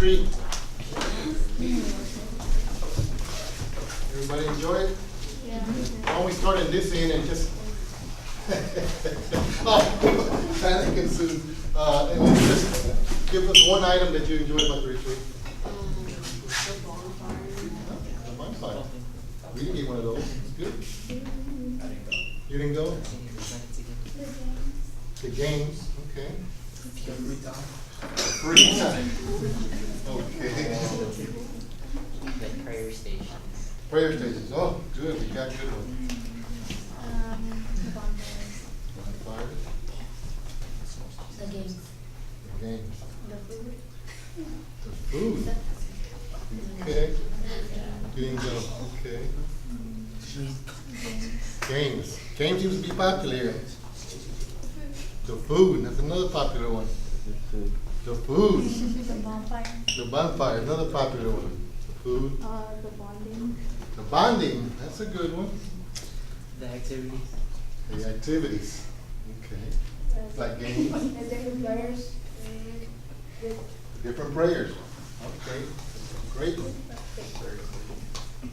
retreat. Everybody enjoy it? Yeah. Why don't we start in this end and just panic ensues. And then just give us one item that you enjoyed about the retreat. The bonfire. The bonfire. We didn't get one of those. It's good. You didn't go? The games. Okay. Free time. Okay. Like prayer stations. Prayer stations. Oh, good. We got good ones. The bonfires. Bonfire. The games. The games. The food. The food. Okay. You didn't go. Okay. Games. Games used to be popular here. The food. That's another popular one. The food. The bonfire. The bonfire. Another popular one. The food. The bonding. The bonding. That's a good one. The activities. The activities. Okay. Like games. The different prayers. Different prayers. Okay. Great.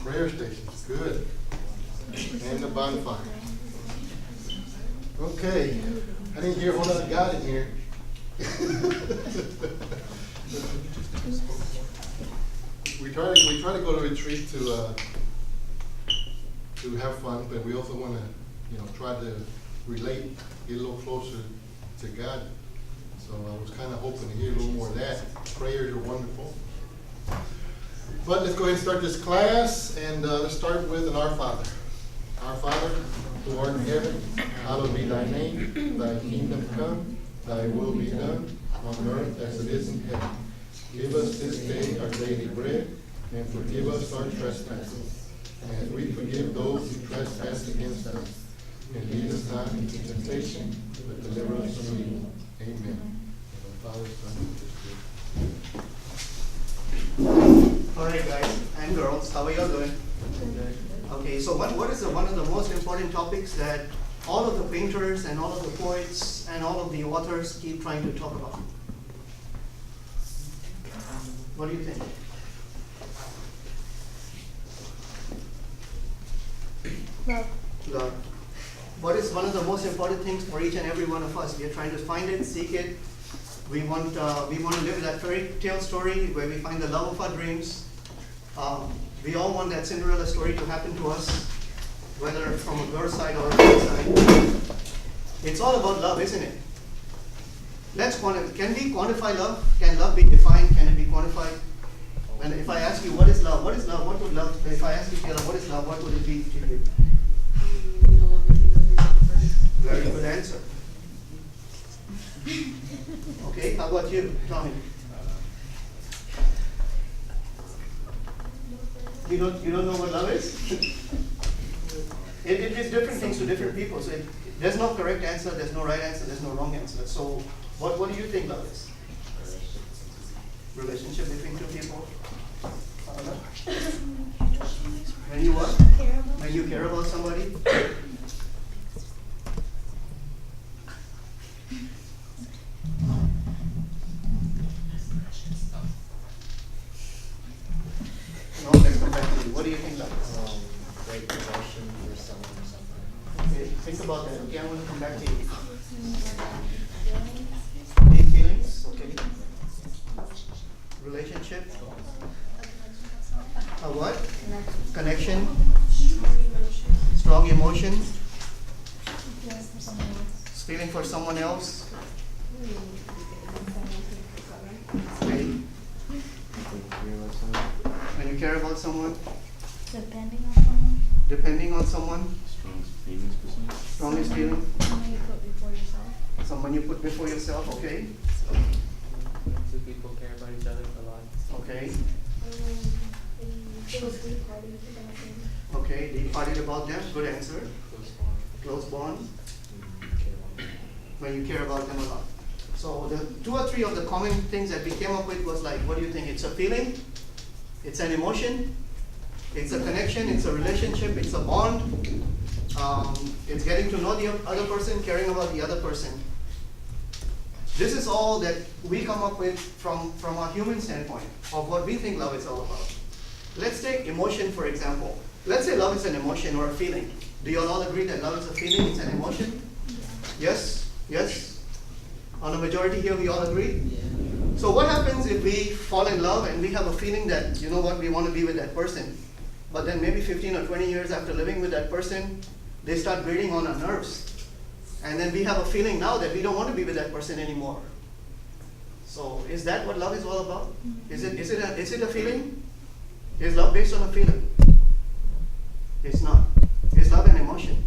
Prayer stations. Good. And the bonfire. Okay. I didn't hear a whole lot of God in here. we try to go to retreat to have fun, but we also want to, try to relate, get a little closer to God. So I was kind of hoping to hear a little more of that. Prayers are wonderful. But let's go ahead and start this class, and let's start with an Our Father. Our Father, who art in heaven, hallowed be thy name. Thy kingdom come, thy will be done, on earth as it is in heaven. Give us this day our daily bread, and forgive us our trespasses, as we forgive those who trespass against us. And lead us not into temptation, but deliver us from evil. Amen. Father, Son, and Holy Spirit. All right, guys and girls, how are you all doing? Okay, so what is one of the most important topics that all of the painters and all of the poets and all of the authors keep trying to talk about? What do you think? Love. Love. What is one of the most important things for each and every one of us? We are trying to find it, seek it. We want to live that fairy tale story where we find the love of our dreams. We all want that Cinderella story to happen to us, whether from a girl's side or a boy's side. It's all about love, isn't it? Can we quantify love? Can love be defined? Can it be quantified? And if I ask you, what is love? What is love? What would love? If I ask you, Kayla, what is love? What would it be to you? No longer think of yourself first. Very good answer. Okay, how about you, Tommy? You don't know what love is? It is different things to different people. So there's no correct answer, there's no right answer, there's no wrong answer. So what do you think love is? Relationship between two people. When you what? When you care about somebody. No, let's come back to you. What do you think love is? Great devotion for someone or something. Okay, think about that. Okay, I'm going to come back to you. Deep feelings, okay. Relationship. A what? Connection. Strong emotion. Feeling for someone else. Okay. When you care about someone. Depending on someone. Depending on someone. Strongest feelings for someone. Strongest feeling. Someone you put before yourself. Someone you put before yourself, okay. Two people care about each other a lot. Okay. It was deep parties about them. Okay, they partied about them, good answer. Close bond. Close bond, Care about. when you care about them a lot. So the 2 or 3 of the common things that we came up with was like, what do you think? It's a feeling, it's an emotion, it's a connection, it's a relationship, it's a bond, it's getting to know the other person, caring about the other person. This is all that we come up with from our human standpoint of what we think love is all about. Let's take emotion, for example. Let's say love is an emotion or a feeling. Do you all agree that love is a feeling, it's an emotion? Yes? Yes? On the majority here, we all agree? So what happens if we fall in love and we have a feeling that, you know what, we want to be with that person, but then maybe 15 or 20 years after living with that person, they start grating on our nerves. And then we have a feeling now that we don't want to be with that person anymore. So is that what love is all about? Is it a feeling? Is love based on a feeling? It's not. Is love an emotion?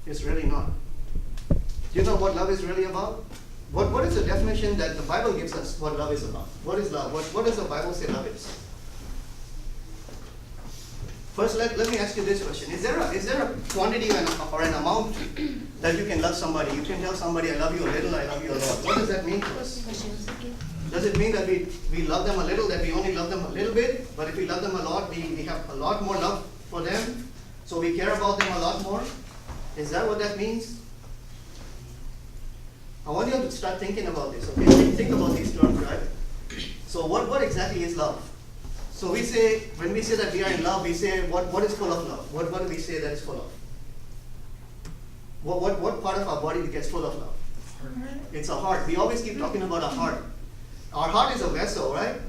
It's really not. Do you know what love is really about? What is the definition that the Bible gives us what love is about? What is love? What does the Bible say love is? First, let me ask you this question. Is there a quantity or an amount that you can love somebody? You can tell somebody, I love you a little, I love you a lot. What does that mean to us? Does it mean that we love them a little, that we only love them a little bit? But if we love them a lot, we have a lot more love for them? So we care about them a lot more? Is that what that means? I want you to start thinking about this, okay? Think about these terms, right? So what exactly is love? So we say, when we say that we are in love, we say, what is full of love? What do we say that is full of? What part of our body gets full of love? It's a heart. We always keep talking about our heart. Our heart is a vessel, right?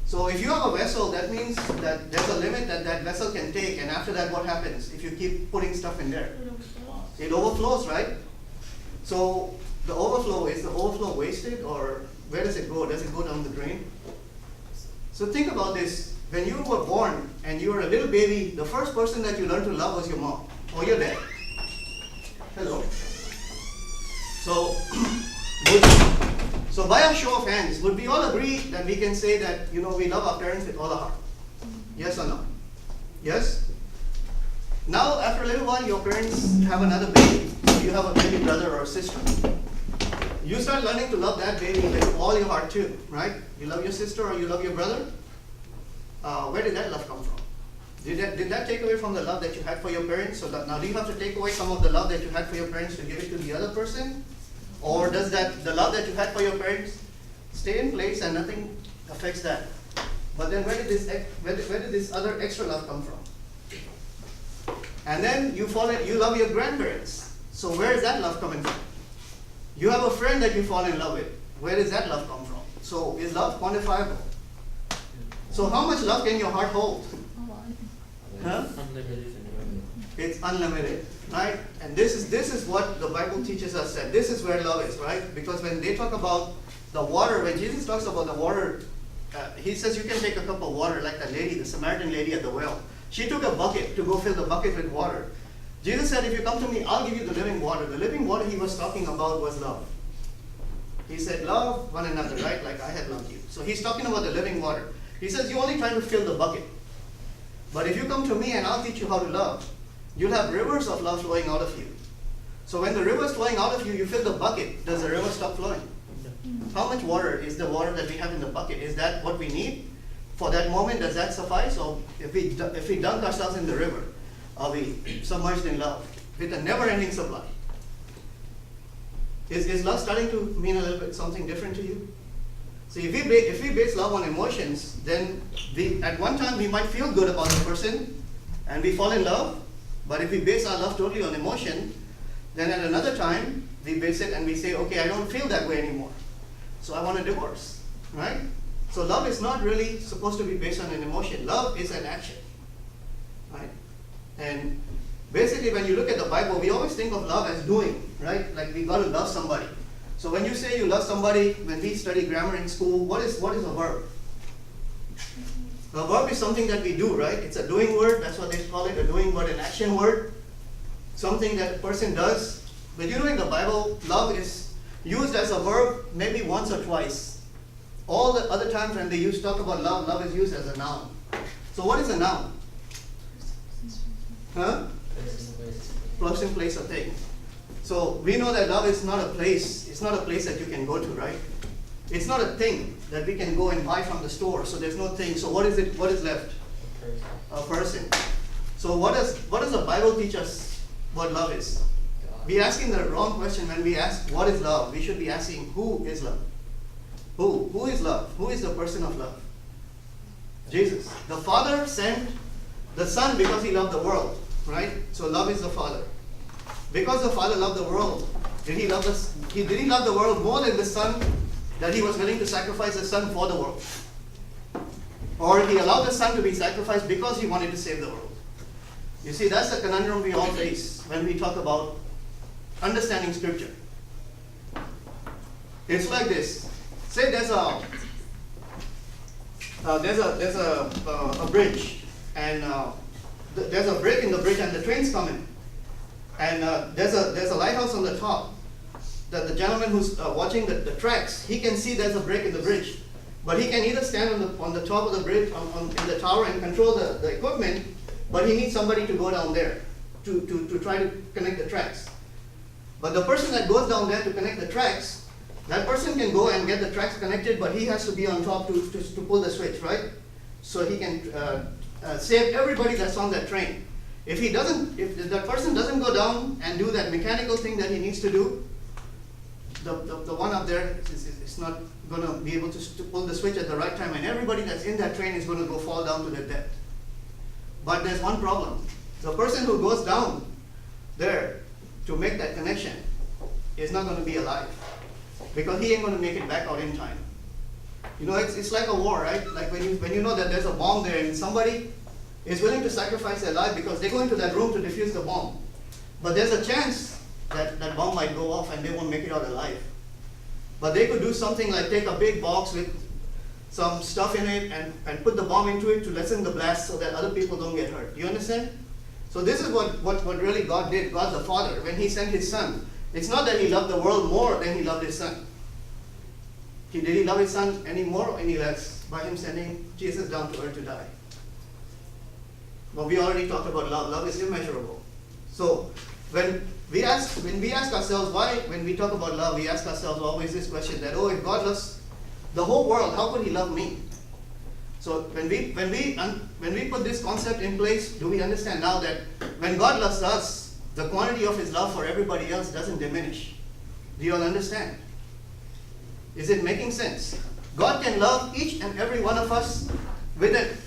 So if you have a vessel, that means that there's a limit that vessel can take, and after that, what happens if you keep putting stuff in there? It overflows, right? So the overflow, is the overflow wasted, or where does it go? Does it go down the drain? So think about this. When you were born and you were a little baby, the first person that you learned to love was your mom or your dad. Hello. So by a show of hands, would we all agree that we can say that, we love our parents with all our heart? Yes or no? Yes? Now, after a little while, your parents have another baby. You have a baby brother or sister. You start learning to love that baby with all your heart too, right? You love your sister or you love your brother? Where did that love come from? Did that take away from the love that you had for your parents? So that now do you have to take away some of the love that you had for your parents to give it to the other person? Or does the love that you had for your parents stay in place and nothing affects that? But then where did this other extra love come from? And then you love your grandparents. So where is that love coming from? You have a friend that you fall in love with. Where does that love come from? So is love quantifiable? So how much love can your heart hold? Huh? Unlimited. It's unlimited, right? And this is what the Bible teaches us, that this is where love is, right? Because when they talk about the water, when Jesus talks about the water, he says you can take a cup of water like the lady, the Samaritan lady at the well. She took a bucket to go fill the bucket with water. Jesus said, if you come to me, I'll give you the living water. The living water he was talking about was love. He said, love one another, right? Like I had loved you. So he's talking about the living water. He says, you only try to fill the bucket. But if you come to me and I'll teach you how to love, you'll have rivers of love flowing out of you. So when the river is flowing out of you, you fill the bucket. Does the river stop flowing? How much water is the water that we have in the bucket? Is that what we need? For that moment, does that suffice? Or if we dunk ourselves in the river, are we submerged in love with a never-ending supply? Is love starting to mean a little bit something different to you? So if we base love on emotions, then at one time we might feel good about the person and we fall in love. But if we base our love totally on emotion, then at another time we base it and we say, okay, I don't feel that way anymore, so I want a divorce, right? So love is not really supposed to be based on an emotion. Love is an action, right? And basically when you look at the Bible, we always think of love as doing, right? Like we got to love somebody. So when you say you love somebody, when we study grammar in school, what is a verb? A verb is something that we do, right? It's a doing word. That's what they call it, a doing word, an action word. Something that a person does. But in the Bible, love is used as a verb maybe once or twice. All the other times when they talk about love, love is used as a noun. So what is a noun? Huh? Person, place, or thing. So we know that love is not a place. It's not a place that you can go to, right? It's not a thing that we can go and buy from the store. So there's no thing. So what is it? What is left? A person. So what does the Bible teach us what love is? we're asking the wrong question when we ask what is love. We should be asking who is love. Who is love? Who is the person of love? Jesus. The Father sent the Son because He loved the world, right? So love is the Father. Because the Father loved the world, did He love us? Did He love the world more than the Son, that He was willing to sacrifice the Son for the world? Or He allowed the Son to be sacrificed because He wanted to save the world? You see, that's the conundrum we all face when we talk about understanding Scripture. It's like this. Say there's a bridge, and there's a break in the bridge, and the train's coming, and there's a lighthouse on the top. That the gentleman who's watching the tracks, he can see there's a break in the bridge, but he can either stand on the top of the bridge in the tower and control the equipment, but he needs somebody to go down there to try to connect the tracks. But the person that goes down there to connect the tracks, that person can go and get the tracks connected, but he has to be on top to pull the switch, right? So he can save everybody that's on that train. If that person doesn't go down and do that mechanical thing that he needs to do, the one up there is not going to be able to pull the switch at the right time, and everybody that's in that train is going to go fall down to their death. But there's one problem. The person who goes down there to make that connection is not going to be alive, because he ain't going to make it back out in time. You know, it's like a war, right? Like when you know that there's a bomb there and somebody is willing to sacrifice their life because they go into that room to defuse the bomb. But there's a chance that that bomb might go off and they won't make it out alive. But they could do something like take a big box with some stuff in it and put the bomb into it to lessen the blast so that other people don't get hurt. Do you understand? So this is what really God did, God the Father, when He sent His Son. It's not that He loved the world more than He loved His Son. Did He love His Son any more or any less by Him sending Jesus down to earth to die? Well, we already talked about love. Love is immeasurable. So when we ask ourselves why, when we talk about love, we ask ourselves always this question that, oh, if God loves the whole world, how could He love me? So when we put this concept in place, do we understand now that when God loves us, the quantity of His love for everybody else doesn't diminish? Do you all understand? Is it making sense? God can love each and every one of us with an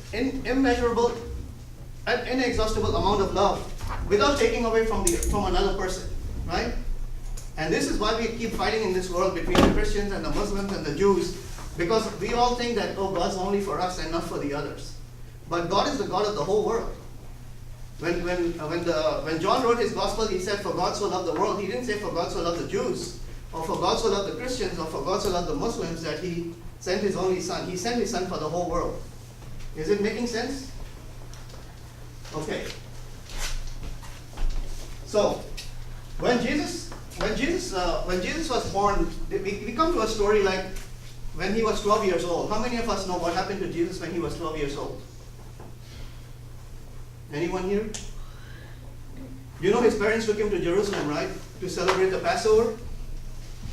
immeasurable and inexhaustible amount of love without taking away from another person, right? And this is why we keep fighting in this world between the Christians and the Muslims and the Jews, because we all think that, oh, God's only for us and not for the others. But God is the God of the whole world. When John wrote his gospel, he said, for God so loved the world. He didn't say for God so loved the Jews, or for God so loved the Christians, or for God so loved the Muslims that He sent His only Son. He sent His Son for the whole world. Is it making sense? Okay. So, when Jesus was born, we come to a story like when He was 12 years old. How many of us know what happened to Jesus when He was 12 years old? Anyone here? You know His parents took Him to Jerusalem, right? To celebrate the Passover.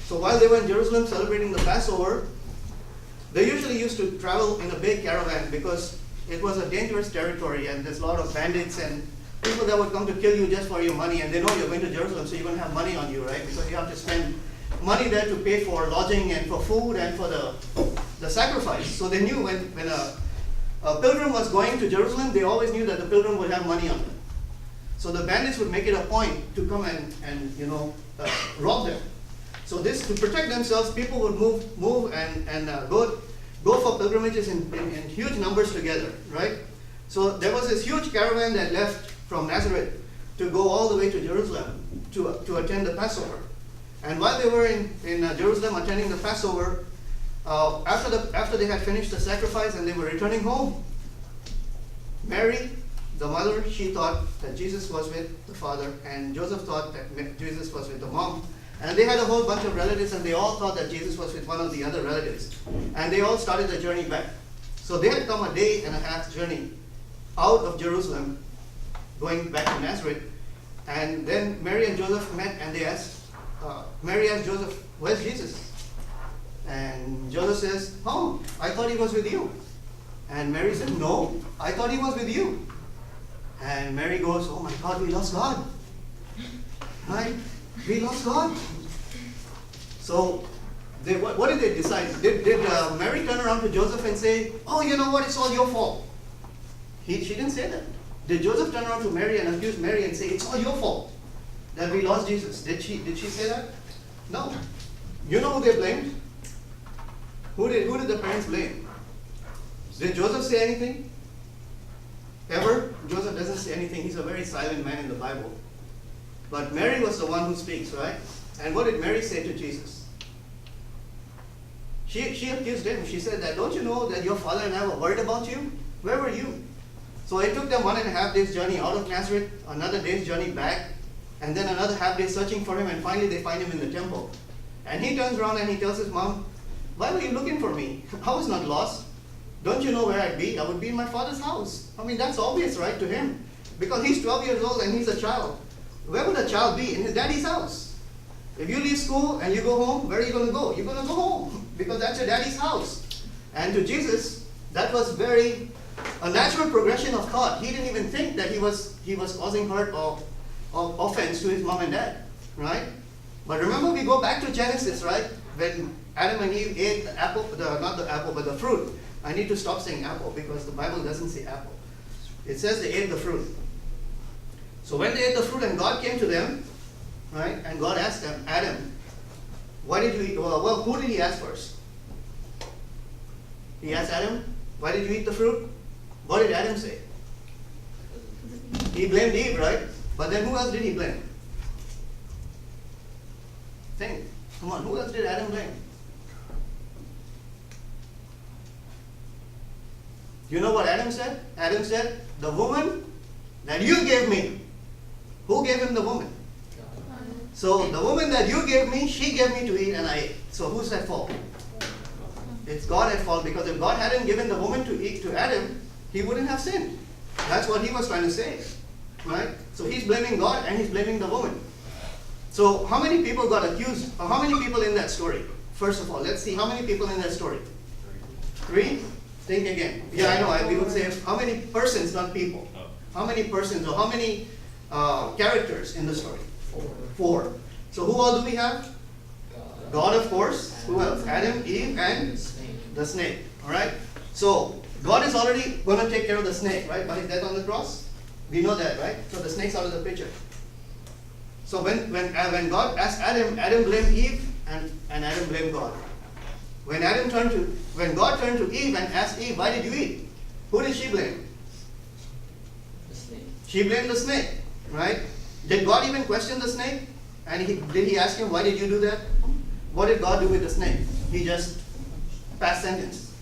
So while they were in Jerusalem celebrating the Passover, they usually used to travel in a big caravan because it was a dangerous territory and there's a lot of bandits and people that would come to kill you just for your money, and they know you're going to Jerusalem, so you're going to have money on you, right? Because you have to spend money there to pay for lodging and for food and for the sacrifice. So they knew when a pilgrim was going to Jerusalem, they always knew that the pilgrim would have money on them. So the bandits would make it a point to come and rob them. So this, to protect themselves, people would move and go for pilgrimages in huge numbers together, right? So there was this huge caravan that left from Nazareth to go all the way to Jerusalem to attend the Passover. And while they were in Jerusalem attending the Passover, after they had finished the sacrifice and they were returning home, Mary, the mother, she thought that Jesus was with the Father, and Joseph thought that Jesus was with the mom. And they had a whole bunch of relatives, and they all thought that Jesus was with one of the other relatives. And they all started the journey back. So they had come a day and a half journey out of Jerusalem, going back to Nazareth. And then Mary and Joseph met, and they asked, Mary asked Joseph, where's Jesus? And Joseph says, oh, I thought He was with you. And Mary said, no, I thought He was with you. And Mary goes, oh my God, we lost God. Right? We lost God. So, what did they decide? Did Mary turn around to Joseph and say, oh, you know what, it's all your fault? She didn't say that. Did Joseph turn around to Mary and accuse Mary and say, it's all your fault that we lost Jesus? Did she say that? No. You know who they blamed? Who did the parents blame? Did Joseph say anything? Ever? Joseph doesn't say anything. He's a very silent man in the Bible. But Mary was the one who speaks, right? And what did Mary say to Jesus? She accused him. She said that, don't you know that your father and I were worried about you? Where were you? So it took them 1.5 days journey out of Nazareth, another day's journey back, and then another half day searching for him, and finally they find him in the temple. And he turns around and he tells his mom, why were you looking for me? I was not lost. Don't you know where I'd be? I would be in my father's house. I mean, that's obvious, right, to him. Because he's 12 years old and he's a child. Where would a child be? In his daddy's house. If you leave school and you go home, where are you going to go? You're going to go home because that's your daddy's house. And to Jesus, that was a natural progression of thought. He didn't even think that he was causing hurt or offense to his mom and dad, right? But remember, we go back to Genesis, right? When Adam and Eve ate the apple, not the apple, but the fruit. I need to stop saying apple because the Bible doesn't say apple. It says they ate the fruit. So when they ate the fruit and God came to them, right? And God asked them, Adam, why did you eat? Well, who did he ask first? He asked Adam, why did you eat the fruit? What did Adam say? He blamed Eve, right? But then who else did he blame? Think. Come on, who else did Adam blame? You know what Adam said? Adam said, the woman that you gave me. Who gave him the woman? So the woman that you gave me, she gave me to eat and I ate. So who's at fault? It's God at fault, because if God hadn't given the woman to eat to Adam, he wouldn't have sinned. That's what he was trying to say, right? So he's blaming God and he's blaming the woman. So how many people got accused? Or how many people in that story? First of all, let's see how many people in that story. 3? Think again. Yeah, I know. We would say how many persons, not people. How many persons or how many characters in the story? 4. So who all do we have? God, of course. Who else? Adam, Eve, and the snake. All right. So God is already going to take care of the snake, right? By his death on the cross. We know that, right? So the snake's out of the picture. So when God asked Adam, Adam blamed Eve, and Adam blamed God. When God turned to Eve and asked Eve, why did you eat? Who did she blame? The snake. She blamed the snake, right? Did God even question the snake? And did he ask him, why did you do that? What did God do with the snake? He just passed sentence,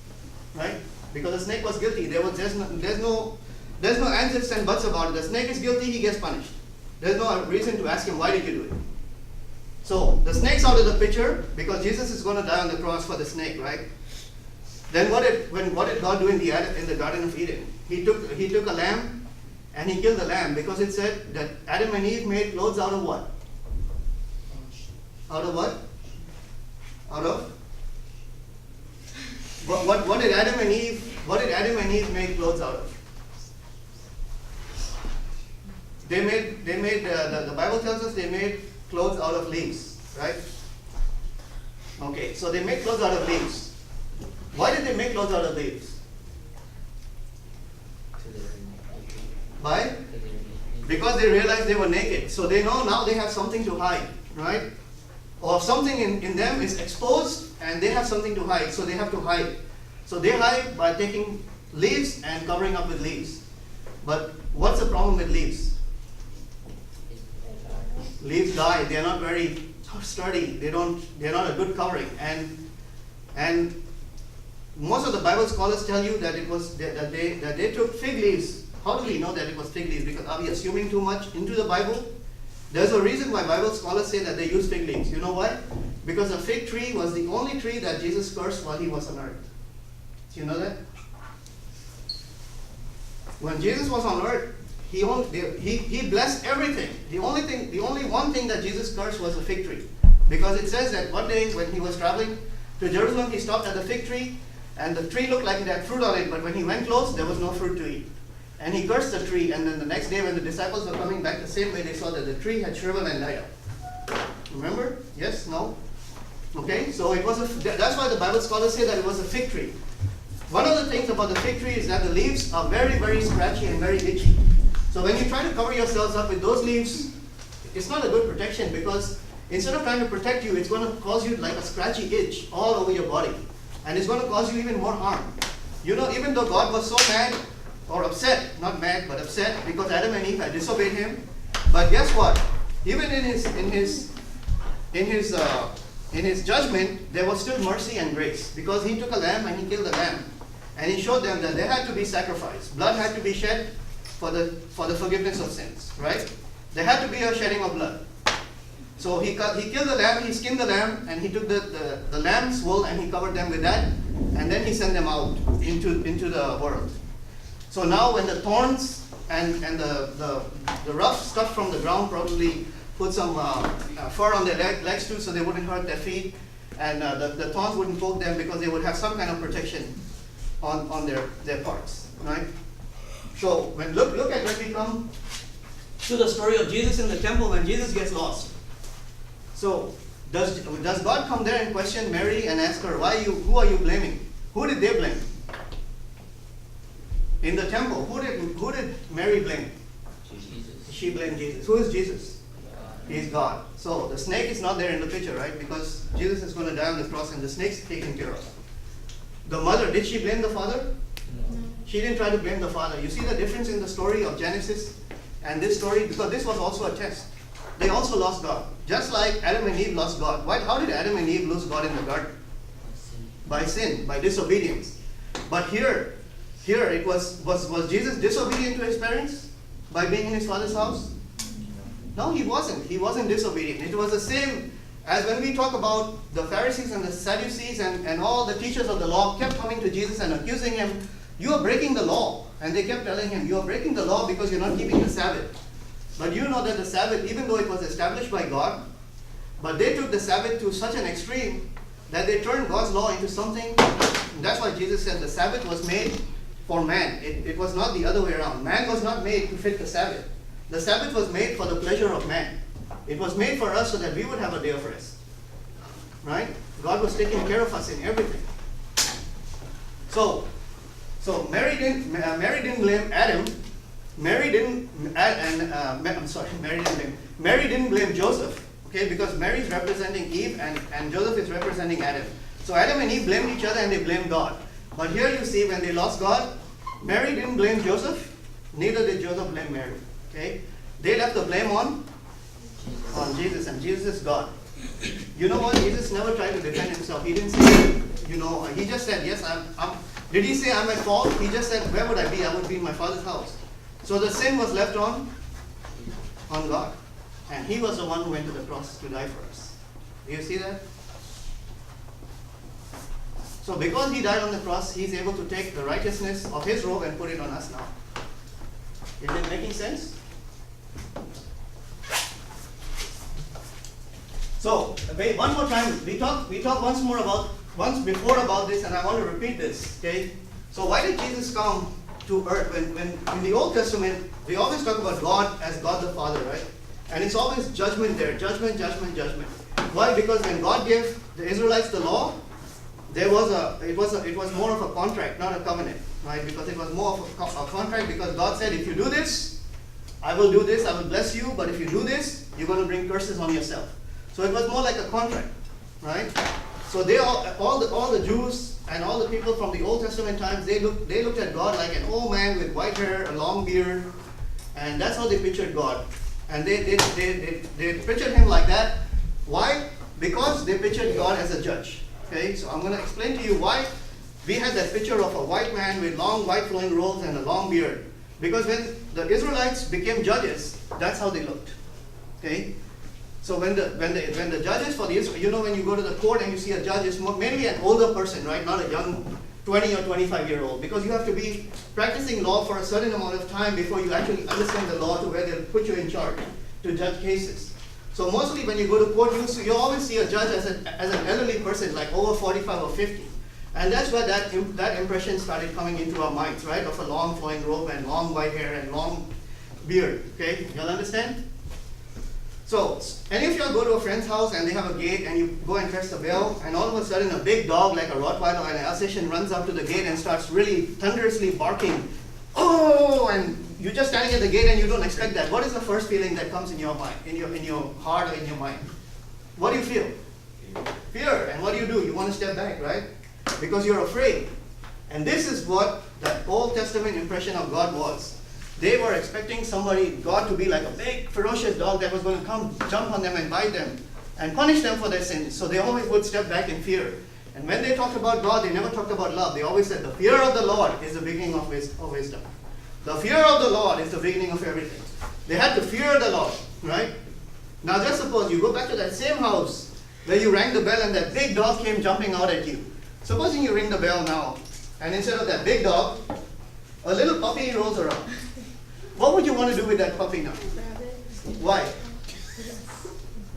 right? Because the snake was guilty. There's no ands, ifs, and buts about it. The snake is guilty, he gets punished. There's no reason to ask him, why did you do it? So the snake's out of the picture because Jesus is going to die on the cross for the snake, right? Then what did God do in the Garden of Eden? He took a lamb and he killed the lamb, because it said that Adam and Eve made clothes out of what? Out of what? Out of what did Adam and Eve make clothes out of? They made the Bible tells us they made clothes out of leaves, right? Okay, so they make clothes out of leaves. Why did they make clothes out of leaves? Why? Because they realized they were naked. So they know now they have something to hide, right? Or something in them is exposed and they have something to hide, so they have to hide. So they hide by taking leaves and covering up with leaves. But what's the problem with leaves? Leaves die. They are not very sturdy. They're not a good covering. And most of the Bible scholars tell you that it was that they took fig leaves. How do we know that it was fig leaves? Because are we assuming too much into the Bible? There's a reason why Bible scholars say that they use fig leaves. You know why? Because a fig tree was the only tree that Jesus cursed while he was on earth. Do you know that? When Jesus was on earth, he blessed everything. The only one thing that Jesus cursed was a fig tree. Because it says that one day when he was traveling to Jerusalem, he stopped at the fig tree, and the tree looked like it had fruit on it, but when he went close, there was no fruit to eat. And he cursed the tree, and then the next day when the disciples were coming back the same way, they saw that the tree had shriveled and died up. Remember? Yes? No? Okay, so it was that's why the Bible scholars say that it was a fig tree. One of the things about the fig tree is that the leaves are very, very scratchy and very itchy. So when you try to cover yourselves up with those leaves, it's not a good protection, because instead of trying to protect you, it's going to cause you like a scratchy itch all over your body. And it's going to cause you even more harm. You know, even though God was so mad or upset, not mad, but upset, because Adam and Eve had disobeyed him, but guess what? Even in his judgment, there was still mercy and grace, because he took a lamb and he killed a lamb, and he showed them that there had to be sacrifice. Blood had to be shed for the forgiveness of sins, right? There had to be a shedding of blood. So he killed the lamb, he skinned the lamb, and he took the lamb's wool and he covered them with that, and then he sent them out into the world. So now when the thorns and the rough stuff from the ground probably put some fur on their legs too, so they wouldn't hurt their feet, and the thorns wouldn't poke them, because they would have some kind of protection on their parts, right? So look at when we come to the story of Jesus in the temple, when Jesus gets lost. So does God come there and question Mary and ask her, who are you blaming? Who did they blame? In the temple, who did Mary blame? Jesus. She blamed Jesus. Who is Jesus? He's God. So the snake is not there in the picture, right? Because Jesus is going to die on the cross and the snake's taken care of. The mother, did she blame the father? No. She didn't try to blame the father. You see the difference in the story of Genesis and this story? Because this was also a test. They also lost God. Just like Adam and Eve lost God. How did Adam and Eve lose God in the garden? By sin, by disobedience. But here it was Jesus disobedient to his parents by being in his father's house? No, he wasn't. He wasn't disobedient. It was the same as when we talk about the Pharisees and the Sadducees and all the teachers of the law kept coming to Jesus and accusing him, you are breaking the law. And they kept telling him, you are breaking the law because you're not keeping the Sabbath. But you know that the Sabbath, even though it was established by God, but they took the Sabbath to such an extreme that they turned God's law into something. That's why Jesus said the Sabbath was made for man. It was not the other way around. Man was not made to fit the Sabbath. The Sabbath was made for the pleasure of man. It was made for us so that we would have a day of rest. Right? God was taking care of us in everything. So Mary didn't blame Adam. Mary didn't blame Joseph, okay? Because Mary is representing Eve and Joseph is representing Adam. So Adam and Eve blamed each other and they blamed God. But here you see, when they lost God, Mary didn't blame Joseph, neither did Joseph blame Mary. Okay? They left the blame on Jesus, and Jesus is God. You know what? Jesus never tried to defend himself. He didn't say, he just said, yes, I'm. Did he say I'm at fault? He just said, where would I be? I would be in my Father's house. So the sin was left on God. And he was the one who went to the cross to die for us. Do you see that? So because he died on the cross, he's able to take the righteousness of his robe and put it on us now. Is it making sense? So, wait, one more time. We talked once before about this, and I want to repeat this. Okay? So why did Jesus come to earth? When in the Old Testament, we always talk about God as God the Father, right? And it's always judgment there. Judgment, judgment, judgment. Why? Because when God gave the Israelites the law, it was more of a contract, not a covenant, right? Because it was more of a contract, because God said, if you do this, I will do this, I will bless you, but if you do this, you're going to bring curses on yourself. So it was more like a contract, right? So they all the Jews and all the people from the Old Testament times, they looked at God like an old man with white hair, a long beard, and that's how they pictured God. And they pictured him like that. Why? Because they pictured God as a judge. Okay, so I'm going to explain to you why we had that picture of a white man with long white flowing robes and a long beard. Because when the Israelites became judges, that's how they looked. Okay, so when the judges for the Israel, when you go to the court and you see a judge, it's mainly an older person, right? Not a young 20 or 25-year-old, because you have to be practicing law for a certain amount of time before you actually understand the law to where they'll put you in charge to judge cases. So mostly when you go to court, you always see a judge as an elderly person, like over 45 or 50. And that's where that impression started coming into our minds, right? Of a long flowing robe and long white hair and long beard. Okay, y'all understand? So, any of y'all go to a friend's house and they have a gate and you go and press the bell and all of a sudden a big dog like a Rottweiler or an Alsatian runs up to the gate and starts really thunderously barking. Oh, and you're just standing at the gate and you don't expect that. What is the first feeling that comes in your mind, in your heart or in your mind? What do you feel? Fear. And what do? You want to step back, right? Because you're afraid. And this is what the Old Testament impression of God was. They were expecting God to be like a big ferocious dog that was going to come jump on them and bite them and punish them for their sins. So they always would step back in fear. And when they talked about God, they never talked about love. They always said the fear of the Lord is the beginning of wisdom. The fear of the Lord is the beginning of everything. They had to fear the Lord, right? Now just suppose you go back to that same house where you rang the bell and that big dog came jumping out at you. Supposing you ring the bell now, and instead of that big dog, a little puppy rolls around. What would you want to do with that puppy now? Grab it. Why?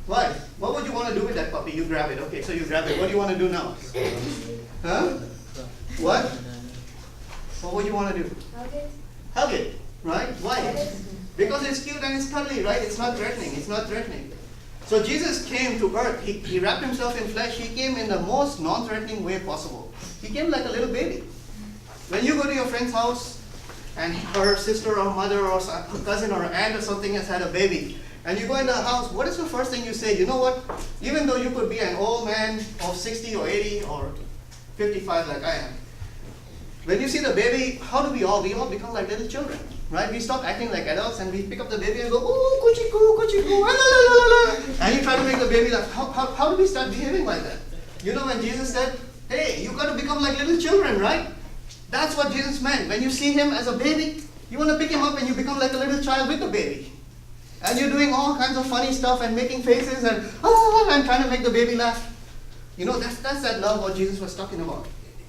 Why? What would you want to do with that puppy? You grab it. Okay, so you grab it. What do you want to do now? Huh? What? What would you want to do? Hug it. Hug it, right? Why? Pet it. Because it's cute and it's cuddly, right? It's not threatening. It's not threatening. So Jesus came to earth. He wrapped himself in flesh. He came in the most non-threatening way possible. He came like a little baby. When you go to your friend's house and her sister or mother or cousin or aunt or something has had a baby, and you go in the house, what is the first thing you say? You know what? Even though you could be an old man of 60 or 80 or 55 like I am, when you see the baby, how do we all become like little children, right? We stop acting like adults and we pick up the baby and go, ooh, kuchiku, la, la, la, la, la. And you try to make the baby laugh. How do we start behaving like that? You know when Jesus said, hey, you got to become like little children, right? That's what Jesus meant. When you see him as a baby, you want to pick him up and you become like a little child with the baby. And you're doing all kinds of funny stuff and making faces and trying to make the baby laugh. You know, that's that love what Jesus was talking about.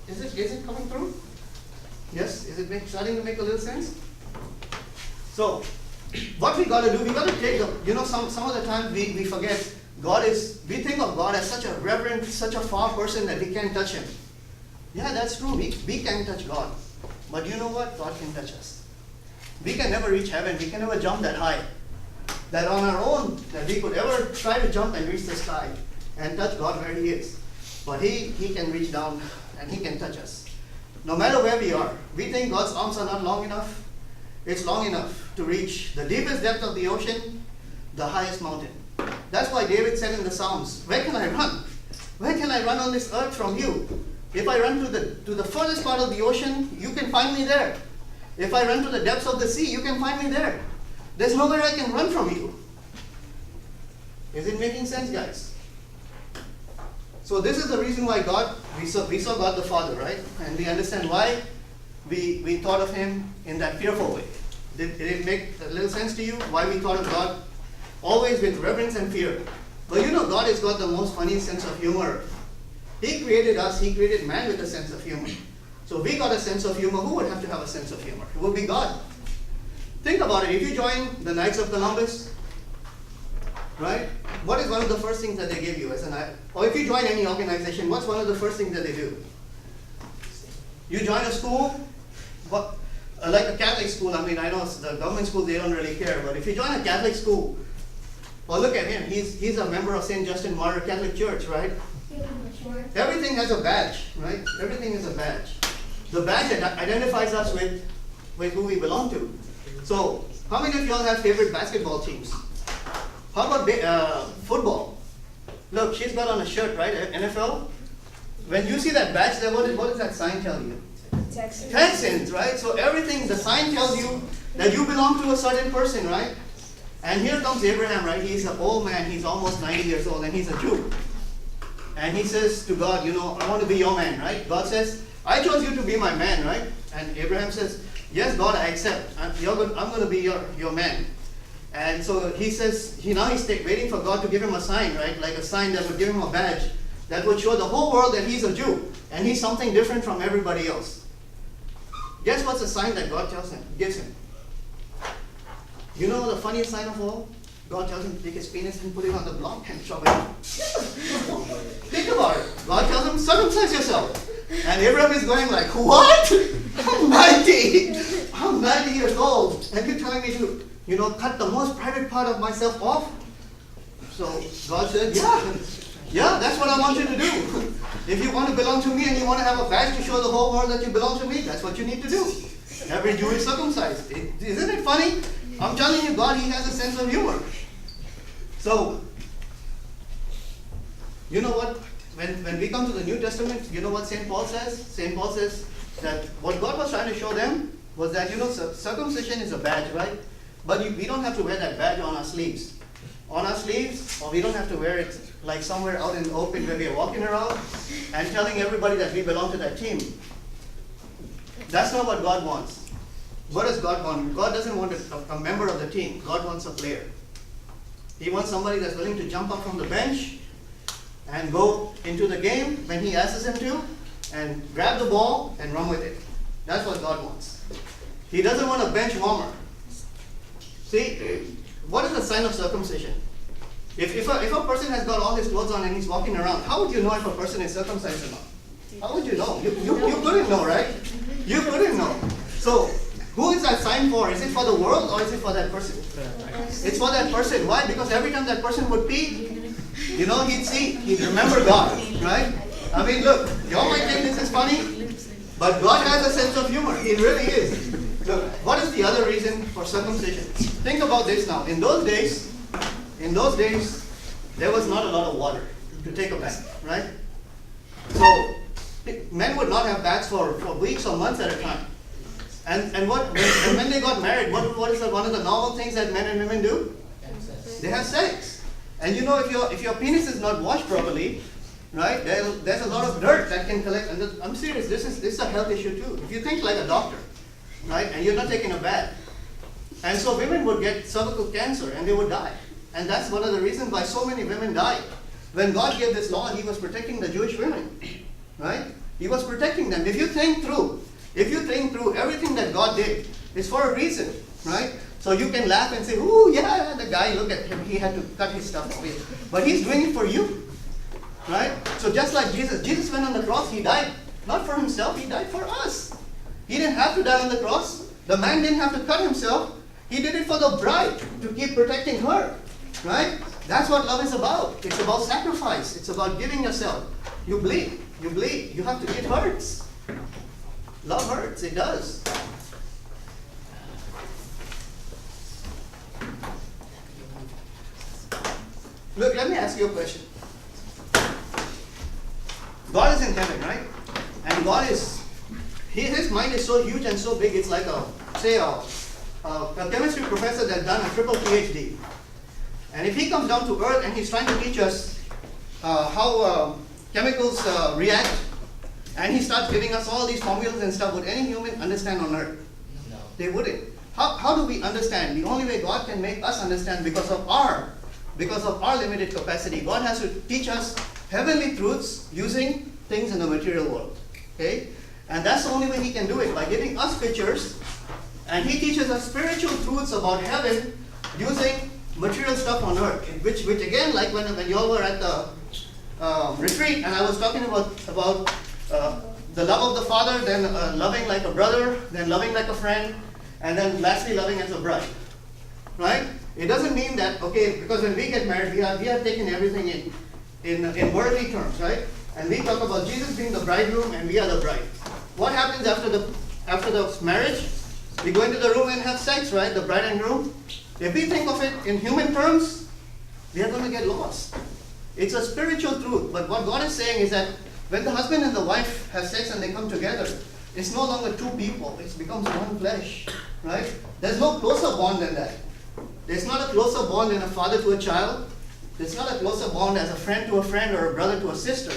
Is it coming through? Yes? Is it starting to make a little sense? So, what we got to do, we got to take some of the time we forget we think of God as such a reverend, such a far person that we can't touch him. Yeah, that's true. We can touch God. But you know what? God can touch us. We can never reach heaven. We can never jump that high. That on our own, that we could ever try to jump and reach the sky and touch God where he is. But he can reach down and he can touch us. No matter where we are. We think God's arms are not long enough. It's long enough to reach the deepest depth of the ocean, the highest mountain. That's why David said in the Psalms, where can I run? Where can I run on this earth from you? If I run to the furthest part of the ocean, you can find me there. If I run to the depths of the sea, you can find me there. There's nowhere I can run from you. Is it making sense, guys? So this is the reason why we saw God the Father, right? And we understand why we thought of him in that fearful way. Did it make a little sense to you? Why we thought of God always with reverence and fear? But you know, God has got the most funny sense of humor. He created us, he created man with a sense of humor. So we got a sense of humor. Who would have to have a sense of humor? It would be God. Think about it. If you join the Knights of Columbus, right? What is one of the first things that they give you as an or if you join any organization, what's one of the first things that they do? You join a school, like a Catholic school. I mean, I know the government schools, they don't really care, but if you join a Catholic school, well, look at him. He's a member of St. Justin Martyr Catholic Church, right? Everything has a badge, right? Everything is a badge. The badge identifies us with who we belong to. So, how many of y'all have favorite basketball teams? How about football? Look, she's got on a shirt, right? NFL. When you see that badge there, what does that sign tell you? Texans, right? So everything, the sign tells you that you belong to a certain person, right? And here comes Abraham, right? He's an old man. He's almost 90 years old, and he's a Jew. And he says to God, I want to be your man, right? God says, I chose you to be my man, right? And Abraham says, yes, God, I accept. I'm going to be your man. And so he says, he's waiting for God to give him a sign, right? Like a sign that would give him a badge that would show the whole world that he's a Jew and he's something different from everybody else. Guess what's the sign that God gives him? You know the funniest sign of all? God tells him to take his penis and put it on the block and shove it out. Think about it. God tells him, circumcise yourself. And Abraham is going like, what? I'm 90. I'm 90 years old. And you're telling me to, cut the most private part of myself off? So God said, yeah, that's what I want you to do. If you want to belong to me and you want to have a badge to show the whole world that you belong to me, that's what you need to do. Every Jew is circumcised. Isn't it funny? I'm telling you, God, He has a sense of humor. So, you know what? When we come to the New Testament, you know what St. Paul says? St. Paul says that what God was trying to show them was that, circumcision is a badge, right? But we don't have to wear that badge on our sleeves. On our sleeves, or we don't have to wear it like somewhere out in the open where we are walking around and telling everybody that we belong to that team. That's not what God wants. What does God want? God doesn't want a member of the team. God wants a player. He wants somebody that's willing to jump up from the bench and go into the game when He asks him to and grab the ball and run with it. That's what God wants. He doesn't want a bench warmer. See, what is the sign of circumcision? If a person has got all his clothes on and he's walking around, how would you know if a person is circumcised or not? How would you know? You couldn't know, right? You couldn't know. So, who is that sign for? Is it for the world or is it for that person? It's for that person. Why? Because every time that person would pee, he'd remember God, right? I mean, look, you all might think this is funny, but God has a sense of humor. He really is. Look, what is the other reason for circumcision? Think about this now. In those days, there was not a lot of water to take a bath, right? So, men would not have baths for weeks or months at a time. And when they got married, what is one of the normal things that men and women do? They have sex. And if your penis is not washed properly, right, there's a lot of dirt that can collect. And I'm serious, this is a health issue too. If you think like a doctor, right, and you're not taking a bath. And so women would get cervical cancer and they would die. And that's one of the reasons why so many women died. When God gave this law, He was protecting the Jewish women, right? He was protecting them. If you think through everything that God did, it's for a reason, right? So you can laugh and say, "Ooh, yeah, the guy, look at him, he had to cut his stuff away." But He's doing it for you, right? So just like Jesus went on the cross, He died not for Himself, He died for us. He didn't have to die on the cross. The man didn't have to cut himself. He did it for the bride to keep protecting her, right? That's what love is about. It's about sacrifice. It's about giving yourself. You bleed. You have to. It hurts. Love hurts. It does. Look, let me ask you a question. God is in heaven, right? And God is, His mind is so huge and so big, it's like a chemistry professor that's done a triple PhD. And if he comes down to earth and he's trying to teach us how chemicals react, and he starts giving us all these formulas and stuff, would any human understand on earth? No. They wouldn't. How do we understand? The only way God can make us understand because of our limited capacity. God has to teach us heavenly truths using things in the material world. Okay? And that's the only way He can do it, by giving us pictures. And He teaches us spiritual truths about heaven using material stuff on earth. Which again, like when you all were at the retreat, and I was talking about the love of the Father, then loving like a brother, then loving like a friend, and then lastly loving as a bride. Right? It doesn't mean that, okay, because when we get married, we are taking everything in worldly terms, right? And we talk about Jesus being the bridegroom and we are the bride. What happens after the marriage? We go into the room and have sex, right? The bride and groom. If we think of it in human terms, we are going to get lost. It's a spiritual truth. But what God is saying is that when the husband and the wife have sex and they come together, it's no longer two people. It becomes one flesh, right? There's no closer bond than that. There's not a closer bond than a father to a child. There's not a closer bond as a friend to a friend or a brother to a sister.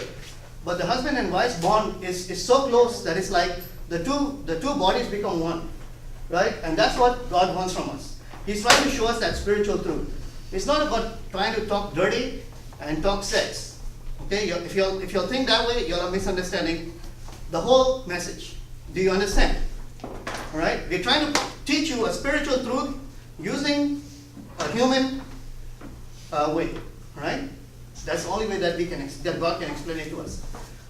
But the husband and wife's bond is so close that it's like the two bodies become one, right? And that's what God wants from us. He's trying to show us that spiritual truth. It's not about trying to talk dirty and talk sex. Okay, if you'll think that way, you're misunderstanding the whole message. Do you understand? All right, we're trying to teach you a spiritual truth using a human way. Right? That's the only way that that God can explain it to us.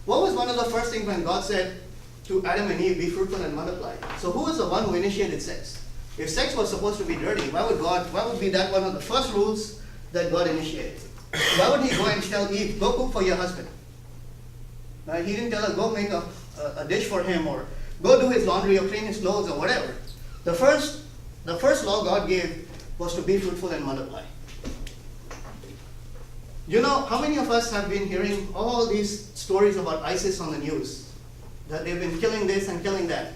What was one of the first things when God said to Adam and Eve, be fruitful and multiply? So who was the one who initiated sex? If sex was supposed to be dirty, why would be that one of the first rules that God initiated? Why would he go and tell Eve, go cook for your husband? Right? He didn't tell her, go make a dish for him, or go do his laundry or clean his clothes or whatever. The first law God gave was to be fruitful and multiply. You know, how many of us have been hearing all these stories about ISIS on the news? That they've been killing this and killing that.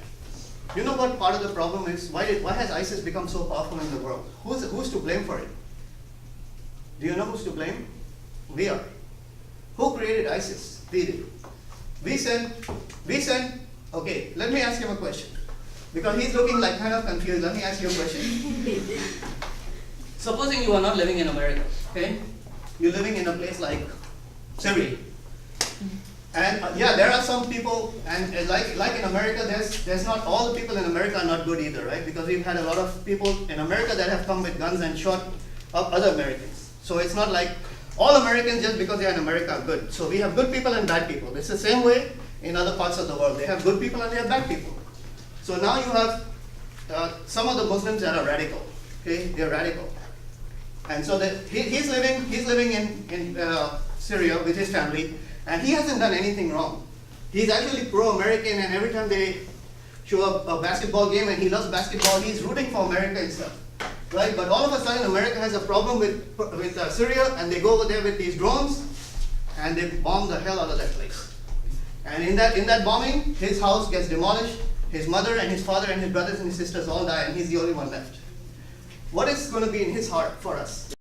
You know what part of the problem is? Why has ISIS become so powerful in the world? Who's to blame for it? Do you know who's to blame? We are. Who created ISIS? We did. We said, okay, let me ask him a question. Because he's looking like kind of confused. Let me ask you a question. Supposing you are not living in America, okay? You're living in a place like Syria. And yeah, there are some people, and like in America, there's not all the people in America are not good either, right? Because we've had a lot of people in America that have come with guns and shot up other Americans. So it's not like all Americans just because they're in America are good. So we have good people and bad people. It's the same way in other parts of the world. They have good people and they have bad people. So now you have some of the Muslims that are radical. Okay, they're radical, and so he's living in Syria with his family. And he hasn't done anything wrong. He's actually pro-American, and every time they show a basketball game and he loves basketball, he's rooting for America and stuff. Right? But all of a sudden, America has a problem with Syria, and they go over there with these drones, and they bomb the hell out of that place. And in that bombing, his house gets demolished, his mother and his father and his brothers and his sisters all die, and he's the only one left. What is going to be in his heart for us?